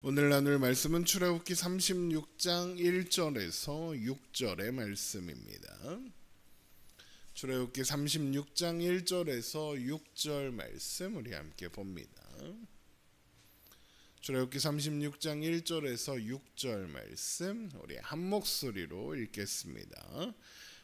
오늘 나눌 말씀은 출애굽기 36장 1절에서 6절의 말씀입니다. 출애굽기 36장 1절에서 6절 말씀 우리 함께 봅니다. 출애굽기 36장 1절에서 6절 말씀 우리 한 목소리로 읽겠습니다.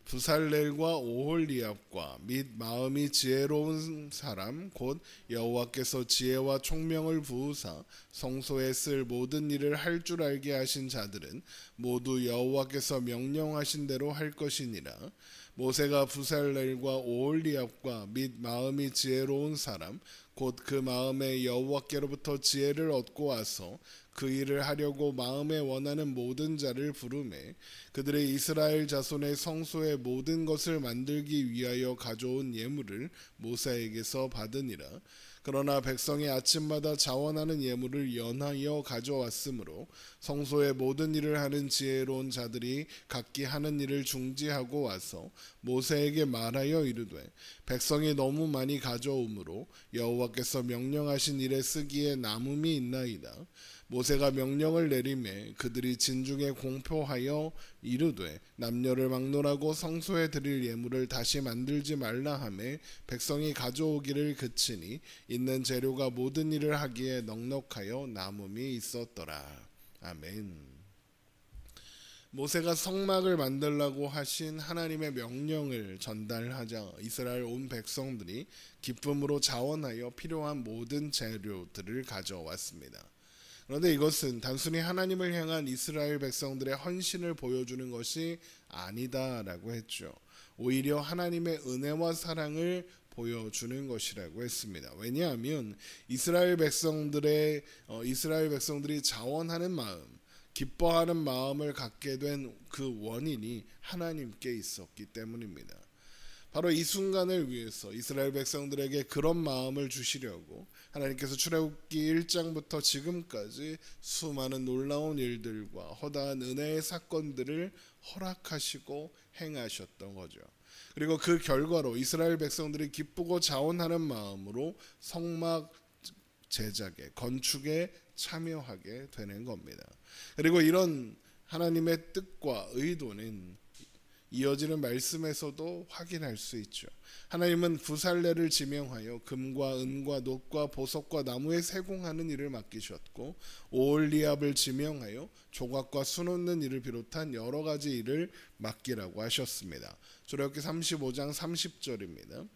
부살렐과 오홀리압과 및 마음이 지혜로운 사람 곧 여호와께서 지혜와 총명을 부으사 성소에 쓸 모든 일을 할 줄 알게 하신 자들은 모두 여호와께서 명령하신 대로 할 것이니라. 모세가 부살렐과 오홀리압과 및 마음이 지혜로운 사람 곧 그 마음에 여호와께로부터 지혜를 얻고 와서 그 일을 하려고 마음에 원하는 모든 자를 부르매 그들의 이스라엘 자손의 성소의 모든 것을 만들기 위하여 가져온 예물을 모세에게서 받으니라. 그러나 백성이 아침마다 자원하는 예물을 연하여 가져왔으므로 성소의 모든 일을 하는 지혜로운 자들이 각기 하는 일을 중지하고 와서 모세에게 말하여 이르되 백성이 너무 많이 가져오므로 여호와께서 명령하신 일에 쓰기에 남음이 있나이다. 모세가 명령을 내리매 그들이 진중에 공표하여 이르되 남녀를 막론하고 성소에 드릴 예물을 다시 만들지 말라 하매 백성이 가져오기를 그치니 있는 재료가 모든 일을 하기에 넉넉하여 남음이 있었더라. 아멘. 모세가 성막을 만들라고 하신 하나님의 명령을 전달하자 이스라엘 온 백성들이 기쁨으로 자원하여 필요한 모든 재료들을 가져왔습니다. 그런데 이것은 단순히 하나님을 향한 이스라엘 백성들의 헌신을 보여주는 것이 아니다라고 했죠. 오히려 하나님의 은혜와 사랑을 보여주는 것이라고 했습니다. 왜냐하면 이스라엘 백성들이 자원하는 마음, 기뻐하는 마음을 갖게 된 그 원인이 하나님께 있었기 때문입니다. 바로 이 순간을 위해서 이스라엘 백성들에게 그런 마음을 주시려고 하나님께서 출애굽기 1장부터 지금까지 수많은 놀라운 일들과 허다한 은혜의 사건들을 허락하시고 행하셨던 거죠. 그리고 그 결과로 이스라엘 백성들이 기쁘고 자원하는 마음으로 성막 제작에 건축에 참여하게 되는 겁니다. 그리고 이런 하나님의 뜻과 의도는 이어지는 말씀에서도 확인할 수 있죠. 하나님은 부살레를 지명하여 금과 은과 놋과 보석과 나무에 세공하는 일을 맡기셨고 오홀리압을 지명하여 조각과 수놓는 일을 비롯한 여러 가지 일을 맡기라고 하셨습니다. 출애굽기 35장 30절입니다.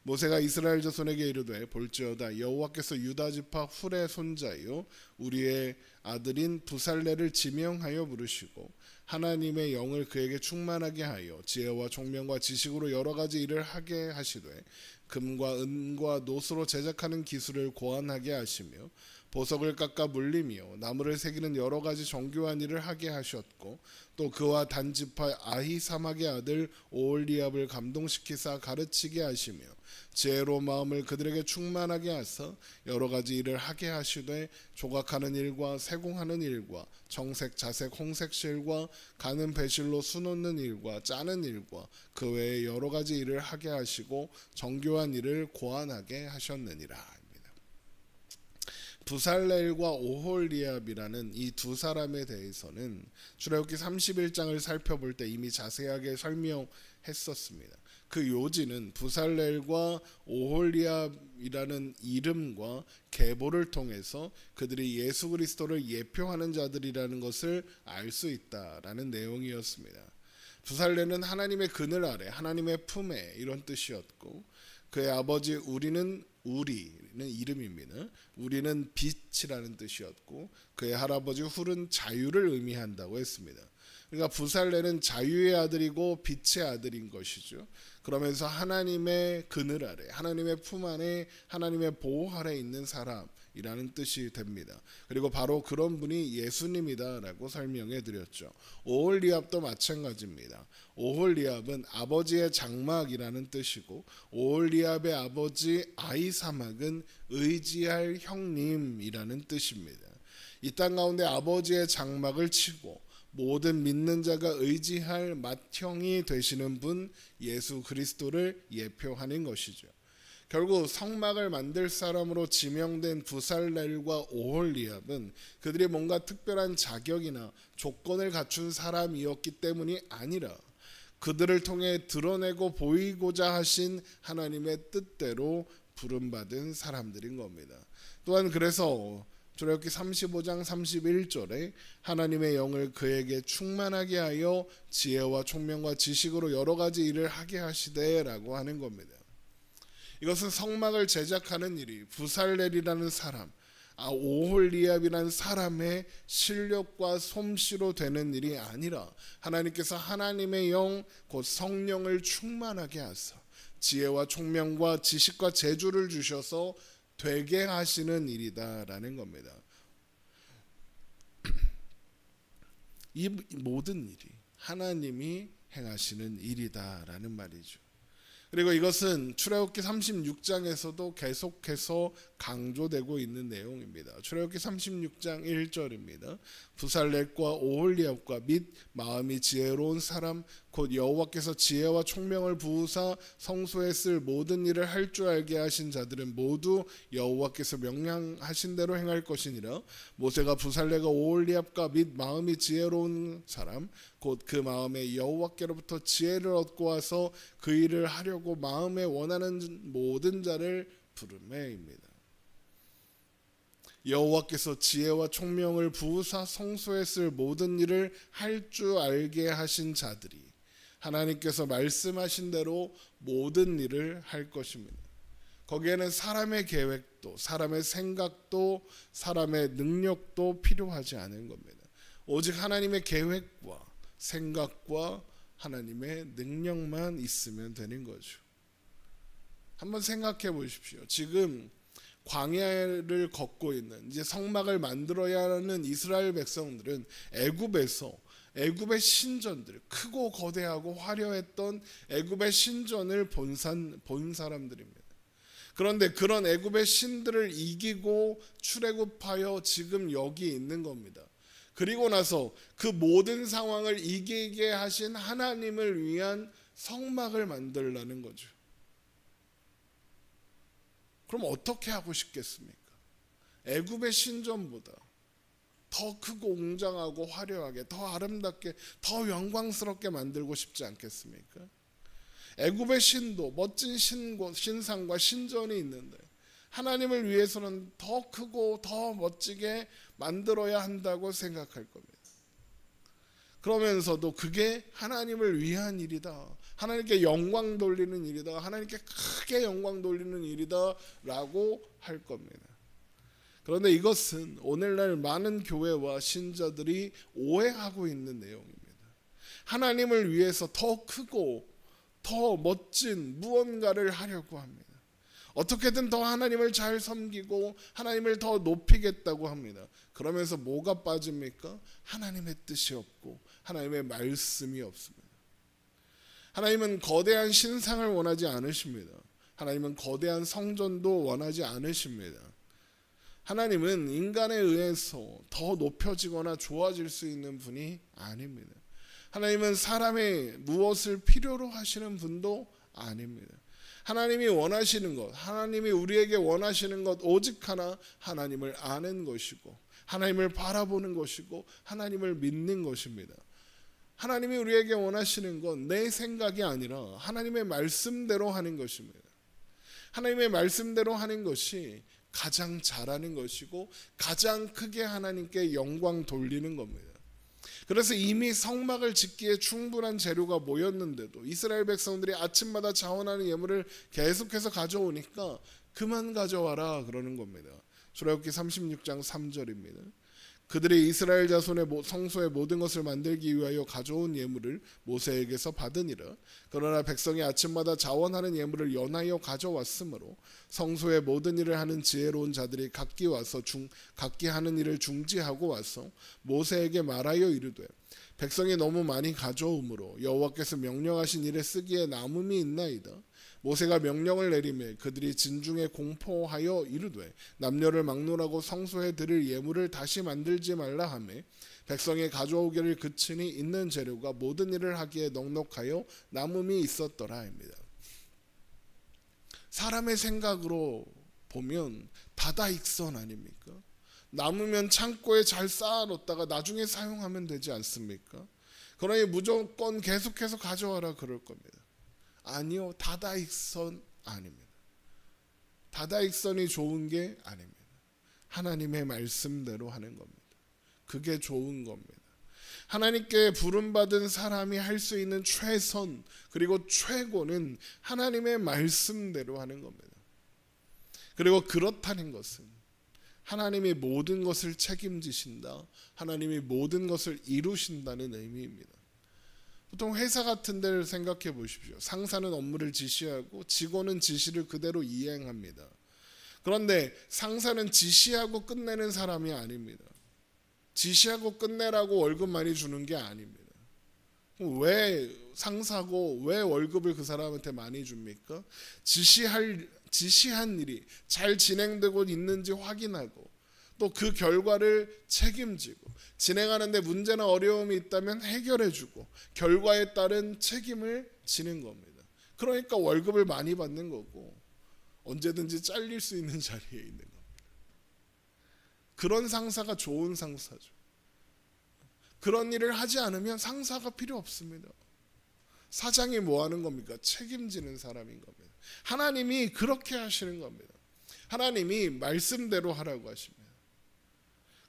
모세가 이스라엘 자손에게 이르되 볼지어다 여호와께서 유다 지파 훌의 손자요 우리의 아들인 부살레를 지명하여 부르시고 하나님의 영을 그에게 충만하게 하여 지혜와 총명과 지식으로 여러 가지 일을 하게 하시되 금과 은과 놋으로 제작하는 기술을 고안하게 하시며 보석을 깎아 물리며 나무를 새기는 여러 가지 정교한 일을 하게 하셨고 또 그와 단지파 아히사막의 아들 오홀리압을 감동시키사 가르치게 하시며 지혜로운 마음을 그들에게 충만하게 하사 여러 가지 일을 하게 하시되 조각하는 일과 세공하는 일과 정색, 자색, 홍색 실과 가는 배실로 수놓는 일과 짜는 일과 그 외에 여러 가지 일을 하게 하시고 정교한 일을 고안하게 하셨느니라. 부살렐과 오홀리압이라는 이 두 사람에 대해서는 출애굽기 31장을 살펴볼 때 이미 자세하게 설명했었습니다. 그 요지는 부살렐과 오홀리압이라는 이름과 계보를 통해서 그들이 예수 그리스도를 예표하는 자들이라는 것을 알 수 있다라는 내용이었습니다. 부살렐은 하나님의 그늘 아래 하나님의 품에 이런 뜻이었고 그의 아버지 우리는 이름입니다. 우리는 빛이라는 뜻이었고 그의 할아버지 훌은 자유를 의미한다고 했습니다. 그러니까 부살렐은 자유의 아들이고 빛의 아들인 것이죠. 그러면서 하나님의 그늘 아래 하나님의 품 안에 하나님의 보호 아래 있는 사람이라는 뜻이 됩니다. 그리고 바로 그런 분이 예수님이다라고 설명해 드렸죠. 오홀리압도 마찬가지입니다. 오홀리압은 아버지의 장막이라는 뜻이고 오홀리압의 아버지 아히사막은 의지할 형님이라는 뜻입니다. 이 땅 가운데 아버지의 장막을 치고 모든 믿는 자가 의지할 맏형이 되시는 분 예수 그리스도를 예표하는 것이죠. 결국 성막을 만들 사람으로 지명된 부살렐과 오홀리압은 그들이 뭔가 특별한 자격이나 조건을 갖춘 사람이었기 때문이 아니라 그들을 통해 드러내고 보이고자 하신 하나님의 뜻대로 부름받은 사람들인 겁니다. 또한 그래서 출애굽기 35장 31절에 하나님의 영을 그에게 충만하게 하여 지혜와 총명과 지식으로 여러 가지 일을 하게 하시되라고 하는 겁니다. 이것은 성막을 제작하는 일이 부살렐이라는 사람, 오홀리압이라는 사람의 실력과 솜씨로 되는 일이 아니라 하나님께서 하나님의 영 곧 성령을 충만하게 하사 지혜와 총명과 지식과 재주를 주셔서 되게 하시는 일이다라는 겁니다. 이 모든 일이 하나님이 행하시는 일이다라는 말이죠. 그리고 이것은 출애굽기 36장에서도 계속해서 강조되고 있는 내용입니다. 출애굽기 36장 1절입니다. 부살렐과 오홀리압과 및 마음이 지혜로운 사람 곧 여호와께서 지혜와 총명을 부으사 성소에 쓸 모든 일을 할 줄 알게 하신 자들은 모두 여호와께서 명령하신 대로 행할 것이니라. 모세가 부살렐과 오홀리압과 및 마음이 지혜로운 사람 곧 그 마음에 여호와께로부터 지혜를 얻고 와서 그 일을 하려고 마음에 원하는 모든 자를 부르매입니다. 여호와께서 지혜와 총명을 부으사 성소에 쓸 모든 일을 할 줄 알게 하신 자들이 하나님께서 말씀하신 대로 모든 일을 할 것입니다. 거기에는 사람의 계획도 사람의 생각도 사람의 능력도 필요하지 않은 겁니다. 오직 하나님의 계획과 생각과 하나님의 능력만 있으면 되는 거죠. 한번 생각해 보십시오. 지금 광야를 걷고 있는 이제 성막을 만들어야 하는 이스라엘 백성들은 애굽의 신전들, 크고 거대하고 화려했던 애굽의 신전을 본 사람들입니다. 그런데 그런 애굽의 신들을 이기고 출애굽하여 지금 여기 있는 겁니다. 그리고 나서 그 모든 상황을 이기게 하신 하나님을 위한 성막을 만들라는 거죠. 그럼 어떻게 하고 싶겠습니까? 애굽의 신전보다 더 크고 웅장하고 화려하게, 더 아름답게, 더 영광스럽게 만들고 싶지 않겠습니까? 애굽의 신도 멋진 신상과 신전이 있는데 하나님을 위해서는 더 크고 더 멋지게 만들어야 한다고 생각할 겁니다. 그러면서도 그게 하나님을 위한 일이다, 하나님께 영광 돌리는 일이다, 하나님께 크게 영광 돌리는 일이다 라고 할 겁니다. 그런데 이것은 오늘날 많은 교회와 신자들이 오해하고 있는 내용입니다. 하나님을 위해서 더 크고 더 멋진 무언가를 하려고 합니다. 어떻게든 더 하나님을 잘 섬기고 하나님을 더 높이겠다고 합니다. 그러면서 뭐가 빠집니까? 하나님의 뜻이 없고 하나님의 말씀이 없습니다. 하나님은 거대한 신상을 원하지 않으십니다. 하나님은 거대한 성전도 원하지 않으십니다. 하나님은 인간에 의해서 더 높여지거나 좋아질 수 있는 분이 아닙니다. 하나님은 사람의 무엇을 필요로 하시는 분도 아닙니다. 하나님이 원하시는 것, 하나님이 우리에게 원하시는 것 오직 하나, 하나님을 아는 것이고 하나님을 바라보는 것이고 하나님을 믿는 것입니다. 하나님이 우리에게 원하시는 건 내 생각이 아니라 하나님의 말씀대로 하는 것입니다. 하나님의 말씀대로 하는 것이 가장 잘하는 것이고 가장 크게 하나님께 영광 돌리는 겁니다. 그래서 이미 성막을 짓기에 충분한 재료가 모였는데도 이스라엘 백성들이 아침마다 자원하는 예물을 계속해서 가져오니까 그만 가져와라 그러는 겁니다. 출애굽기 36장 3절입니다. 그들이 이스라엘 자손의 성소의 모든 것을 만들기 위하여 가져온 예물을 모세에게서 받으니라. 그러나 백성이 아침마다 자원하는 예물을 연하여 가져왔으므로 성소의 모든 일을 하는 지혜로운 자들이 각기 와서 각기 하는 일을 중지하고 와서 모세에게 말하여 이르되 백성이 너무 많이 가져오므로 여호와께서 명령하신 일에 쓰기에 남음이 있나이다. 모세가 명령을 내리매 그들이 진중에 공포하여 이르되 남녀를 막론하고 성소에 드릴 예물을 다시 만들지 말라 하매 백성이 가져오기를 그치니 있는 재료가 모든 일을 하기에 넉넉하여 남음이 있었더라 입니다. 사람의 생각으로 보면 다다익선 아닙니까? 남으면 창고에 잘 쌓아놓다가 나중에 사용하면 되지 않습니까? 그러니 무조건 계속해서 가져와라 그럴 겁니다. 아니요, 다다익선 아닙니다. 다다익선이 좋은 게 아닙니다. 하나님의 말씀대로 하는 겁니다. 그게 좋은 겁니다. 하나님께 부름받은 사람이 할 수 있는 최선 그리고 최고는 하나님의 말씀대로 하는 겁니다. 그리고 그렇다는 것은 하나님이 모든 것을 책임지신다, 하나님이 모든 것을 이루신다는 의미입니다. 보통 회사 같은 데를 생각해 보십시오. 상사는 업무를 지시하고 직원은 지시를 그대로 이행합니다. 그런데 상사는 지시하고 끝내는 사람이 아닙니다. 지시하고 끝내라고 월급 많이 주는 게 아닙니다. 왜 상사고 왜 월급을 그 사람한테 많이 줍니까? 지시한 일이 잘 진행되고 있는지 확인하고 또 그 결과를 책임지고 진행하는데 문제나 어려움이 있다면 해결해주고 결과에 따른 책임을 지는 겁니다. 그러니까 월급을 많이 받는 거고 언제든지 잘릴 수 있는 자리에 있는 겁니다. 그런 상사가 좋은 상사죠. 그런 일을 하지 않으면 상사가 필요 없습니다. 사장이 뭐 하는 겁니까? 책임지는 사람인 겁니다. 하나님이 그렇게 하시는 겁니다. 하나님이 말씀대로 하라고 하십니다.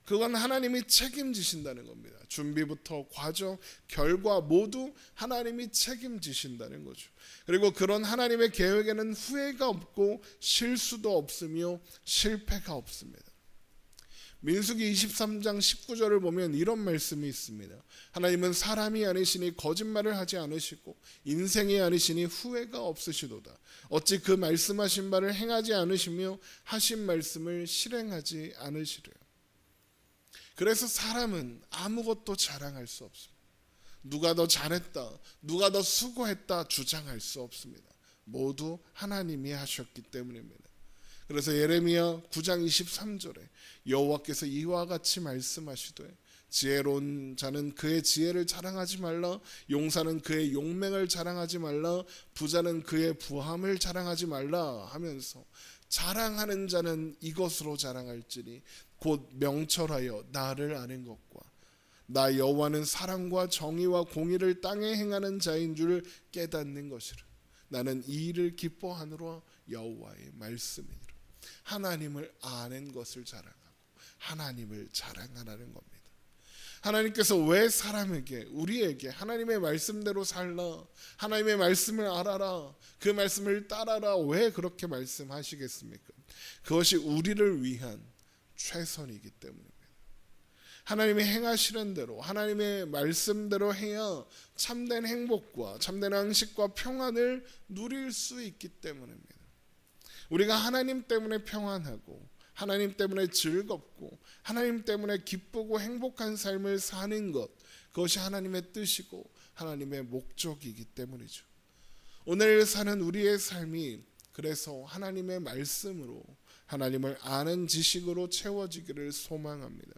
그건 하나님이 책임지신다는 겁니다. 준비부터 과정, 결과 모두 하나님이 책임지신다는 거죠. 그리고 그런 하나님의 계획에는 후회가 없고 실수도 없으며 실패가 없습니다. 민수기 23장 19절을 보면 이런 말씀이 있습니다. 하나님은 사람이 아니시니 거짓말을 하지 않으시고 인생이 아니시니 후회가 없으시도다. 어찌 그 말씀하신 바를 행하지 않으시며 하신 말씀을 실행하지 않으시려요. 그래서 사람은 아무것도 자랑할 수 없습니다. 누가 더 잘했다, 누가 더 수고했다 주장할 수 없습니다. 모두 하나님이 하셨기 때문입니다. 그래서 예레미야 9장 23절에 여호와께서 이와 같이 말씀하시되 지혜로운 자는 그의 지혜를 자랑하지 말라, 용사는 그의 용맹을 자랑하지 말라, 부자는 그의 부함을 자랑하지 말라 하면서 자랑하는 자는 이것으로 자랑할지니 곧 명철하여 나를 아는 것과 나 여호와는 사랑과 정의와 공의를 땅에 행하는 자인 줄 깨닫는 것이라. 나는 이 일을 기뻐하노라. 여호와의 말씀이니라. 하나님을 아는 것을 자랑하고 하나님을 자랑하라는 겁니다. 하나님께서 왜 사람에게, 우리에게 하나님의 말씀대로 살라, 하나님의 말씀을 알아라, 그 말씀을 따라라, 왜 그렇게 말씀하시겠습니까? 그것이 우리를 위한 최선이기 때문입니다. 하나님이 행하시는 대로 하나님의 말씀대로 해야 참된 행복과 참된 안식과 평안을 누릴 수 있기 때문입니다. 우리가 하나님 때문에 평안하고 하나님 때문에 즐겁고 하나님 때문에 기쁘고 행복한 삶을 사는 것, 그것이 하나님의 뜻이고 하나님의 목적이기 때문이죠. 오늘 사는 우리의 삶이 그래서 하나님의 말씀으로, 하나님을 아는 지식으로 채워지기를 소망합니다.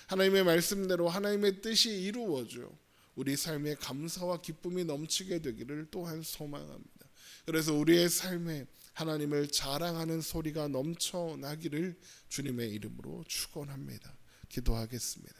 하나님의 말씀대로 하나님의 뜻이 이루어져 우리 삶에 감사와 기쁨이 넘치게 되기를 또한 소망합니다. 그래서 우리의 삶에 하나님을 자랑하는 소리가 넘쳐나기를 주님의 이름으로 축원합니다. 기도하겠습니다.